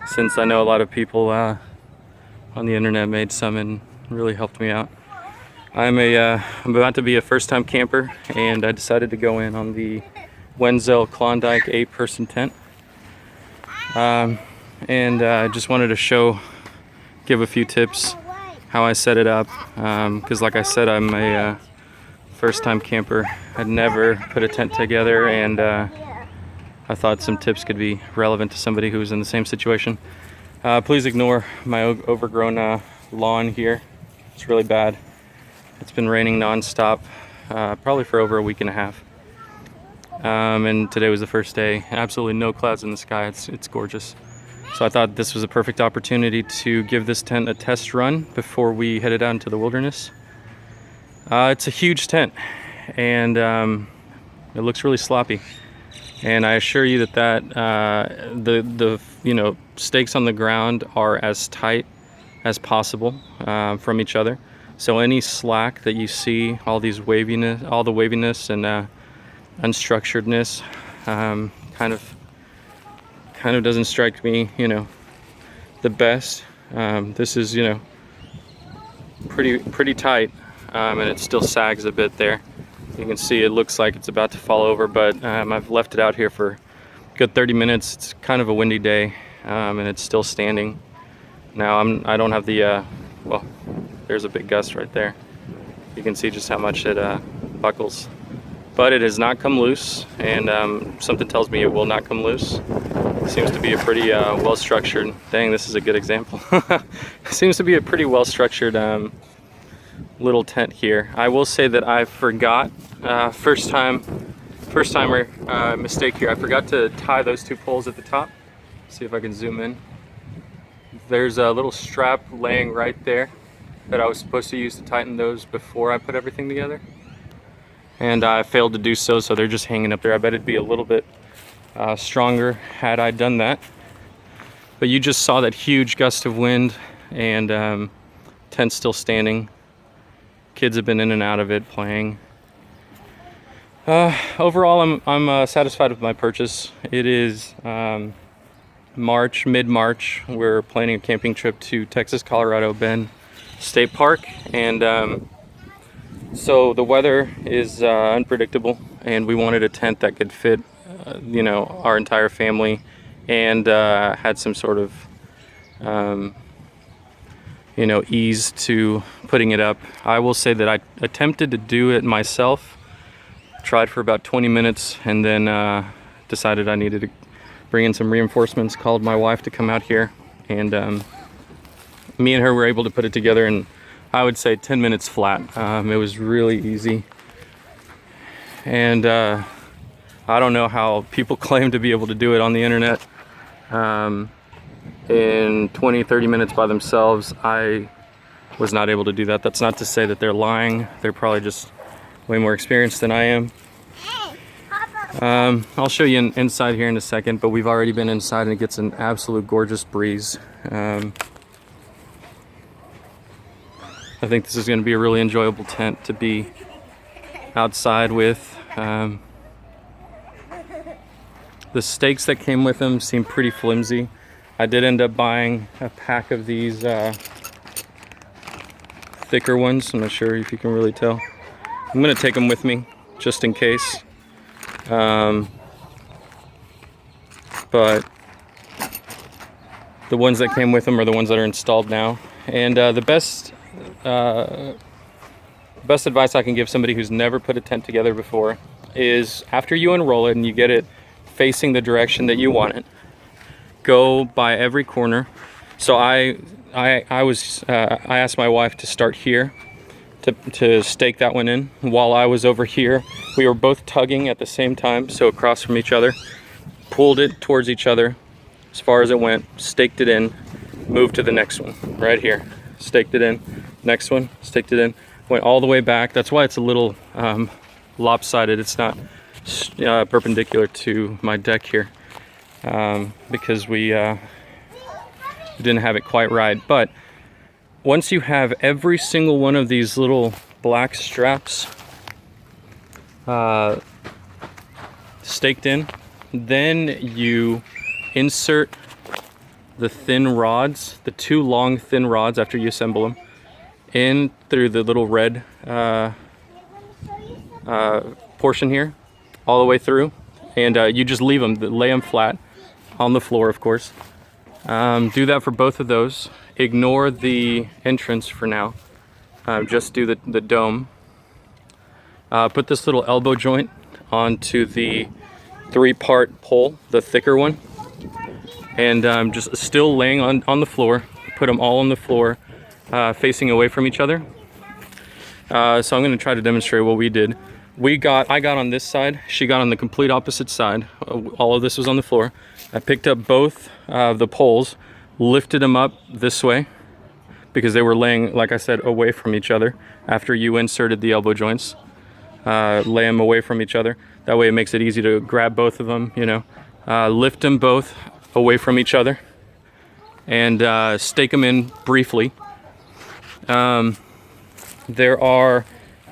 since I know a lot of people on the internet made some and really helped me out. I'm about to be a first-time camper, and I decided to go in on the Wenzel Klondike 8-person tent. And I just wanted to give a few tips how I set it up, because like I said, I'm a first-time camper. I'd never put a tent together, and I thought some tips could be relevant to somebody who's in the same situation. Please ignore my overgrown lawn here. It's really bad. It's been raining non-stop, probably for over a week and a half. And today was the first day. Absolutely no clouds in the sky. It's gorgeous. So I thought this was a perfect opportunity to give this tent a test run before we headed out into the wilderness. It's a huge tent, and it looks really sloppy. And I assure you that the stakes on the ground are as tight as possible from each other. So any slack that you see, all the waviness and unstructuredness, kind of doesn't strike me, the best. This is, pretty tight, and it still sags a bit there. You can see it looks like it's about to fall over, but I've left it out here for a good 30 minutes. It's kind of a windy day, and it's still standing. Now I don't have the, well, there's a big gust right there. You can see just how much it buckles. But it has not come loose, and something tells me it will not come loose. It seems to be a pretty well-structured, dang, this is a good example. It seems to be a pretty well-structured little tent here. I will say that I forgot, first timer mistake here. I forgot to tie those two poles at the top. See if I can zoom in. There's a little strap laying right there that I was supposed to use to tighten those before I put everything together. And I failed to do so, so they're just hanging up there. I bet it'd be a little bit stronger had I done that. But you just saw that huge gust of wind, and tent's still standing. Kids have been in and out of it playing. Overall, I'm satisfied with my purchase. It is mid-March. We're planning a camping trip to Texas, Colorado Bend State Park, and so the weather is unpredictable, and we wanted a tent that could fit, our entire family, and had some sort of ease to putting it up. I will say that I attempted to do it myself, tried for about 20 minutes, and then decided I needed to bring in some reinforcements, called my wife to come out here, and me and her were able to put it together in, I would say, 10 minutes flat. It was really easy, and I don't know how people claim to be able to do it on the internet in 20-30 minutes by themselves. I was not able to do that. That's not to say that they're lying. They're probably just way more experienced than I am. I'll show you inside here in a second, but we've already been inside, and it gets an absolute gorgeous breeze. I think this is going to be a really enjoyable tent to be outside with. The stakes that came with them seem pretty flimsy. I did end up buying a pack of these thicker ones. I'm not sure if you can really tell. I'm going to take them with me just in case. But the ones that came with them are the ones that are installed now. And the best advice I can give somebody who's never put a tent together before is, after you unroll it and you get it facing the direction that you want it, go by every corner. So I asked my wife to start here to stake that one in, while I was over here. We were both tugging at the same time, so across from each other, pulled it towards each other as far as it went, staked it in, moved to the next one right here, staked it in, next one, staked it in, went all the way back. That's why it's a little lopsided. It's not perpendicular to my deck here, because we didn't have it quite right. But once you have every single one of these little black straps staked in, then you insert the thin rods, the 2 long thin rods after you assemble them, in through the little red portion here, all the way through, and you just leave them, lay them flat on the floor, of course. Do that for both of those. Ignore the entrance for now. Just do the dome. Put this little elbow joint onto the 3-part pole, the thicker one, and just still laying on the floor. Put them all on the floor, facing away from each other. So I'm going to try to demonstrate what we did. I got on this side, she got on the complete opposite side. All of this was on the floor. I picked up both the poles, lifted them up this way, because they were laying, like I said, away from each other after you inserted the elbow joints. Lay them away from each other. That way it makes it easy to grab both of them, you know. Lift them both away from each other and stake them in briefly. There are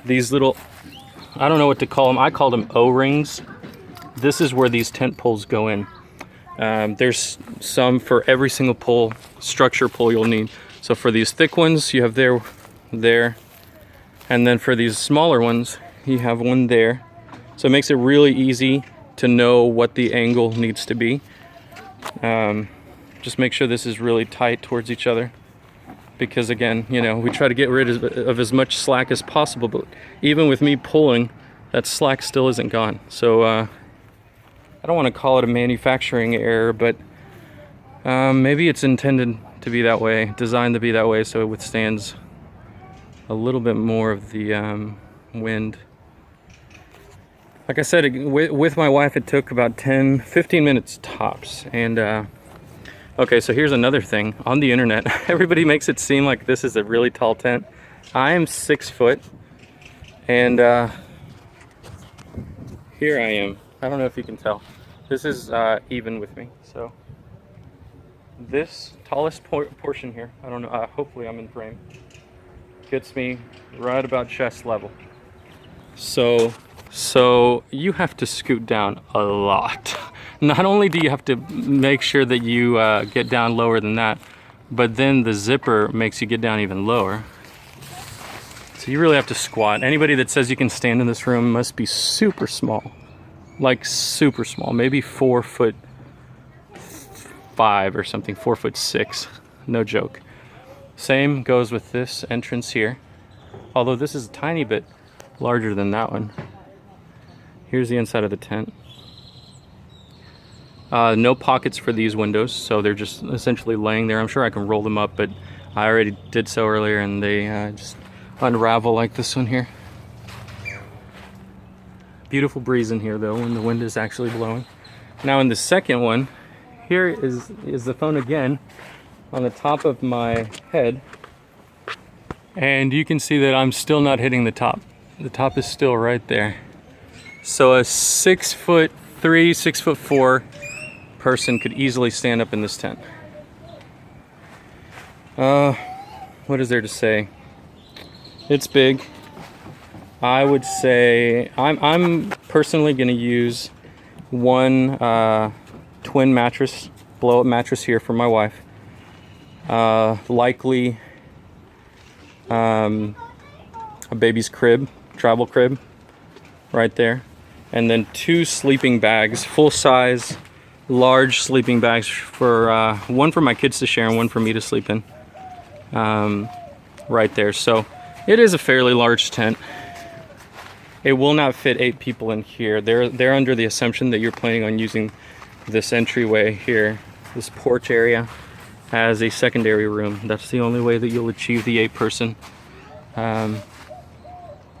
these little, I don't know what to call them. I call them O-rings. This is where these tent poles go in. There's some for every single pole, structure pole you'll need. So for these thick ones, you have there, and then for these smaller ones, you have one there. So it makes it really easy to know what the angle needs to be. Just make sure this is really tight towards each other, because again, you know, we try to get rid of as much slack as possible, but even with me pulling, that slack still isn't gone. So I don't want to call it a manufacturing error, but maybe it's intended to be that way, designed to be that way, so it withstands a little bit more of the wind. Like I said, with my wife, it took about 10-15 minutes tops. And okay, so here's another thing. On the internet, everybody makes it seem like this is a really tall tent. I am 6 foot, and here I am. I don't know if you can tell. This is even with me. So this tallest portion here, I don't know, hopefully I'm in frame, gets me right about chest level. So you have to scoot down a lot. Not only do you have to make sure that you get down lower than that, but then the zipper makes you get down even lower. So you really have to squat. Anybody that says you can stand in this room must be super small. Like super small, maybe 4'5" or something, 4'6", no joke. Same goes with this entrance here, although this is a tiny bit larger than that one. Here's the inside of the tent. No pockets for these windows, so they're just essentially laying there. I'm sure I can roll them up, but I already did so earlier, and they just unravel like this one here. Beautiful breeze in here though when the wind is actually blowing. Now in the second one, here is the phone again on the top of my head, and you can see that I'm still not hitting the top. The top is still right there. So a 6'3", 6'4" person could easily stand up in this tent. What is there to say? It's big. I would say I'm personally going to use one twin mattress, blow-up mattress here for my wife. Likely a baby's crib, travel crib, right there. And then 2 sleeping bags, full-size, large sleeping bags, for one for my kids to share and one for me to sleep in, right there. So it is a fairly large tent. It will not fit 8 people in here. They're under the assumption that you're planning on using this entryway here, this porch area, as a secondary room. That's the only way that you'll achieve the 8-person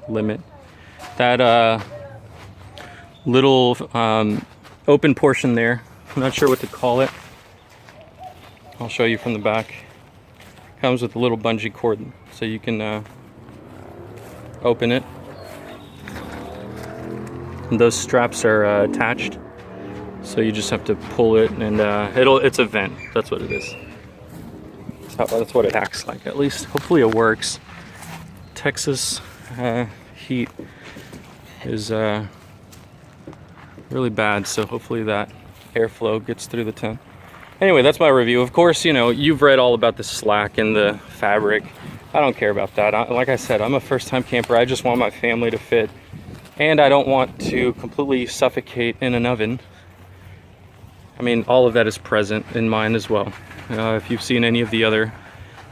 limit. That little open portion there, I'm not sure what to call it. I'll show you from the back. Comes with a little bungee cord, so you can open it. And those straps are attached, so you just have to pull it, and it's a vent. That's what it is. That's what it acts like, at least. Hopefully it works. Texas heat is really bad, so hopefully that airflow gets through the tent. Anyway, that's my review. Of course, you know, you've read all about the slack and the fabric. I don't care about that. Like I said, I'm a first-time camper. I just want my family to fit, and I don't want to completely suffocate in an oven. I mean, all of that is present in mine as well. If you've seen any of the other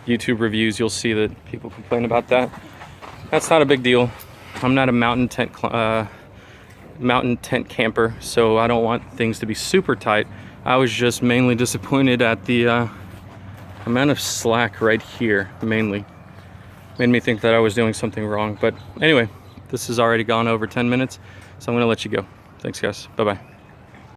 YouTube reviews, you'll see that people complain about that. That's not a big deal. I'm not a mountain tent camper, so I don't want things to be super tight. I was just mainly disappointed at the amount of slack right here, mainly. Made me think that I was doing something wrong. But anyway, this has already gone over 10 minutes, so I'm gonna let you go. Thanks, guys. Bye-bye.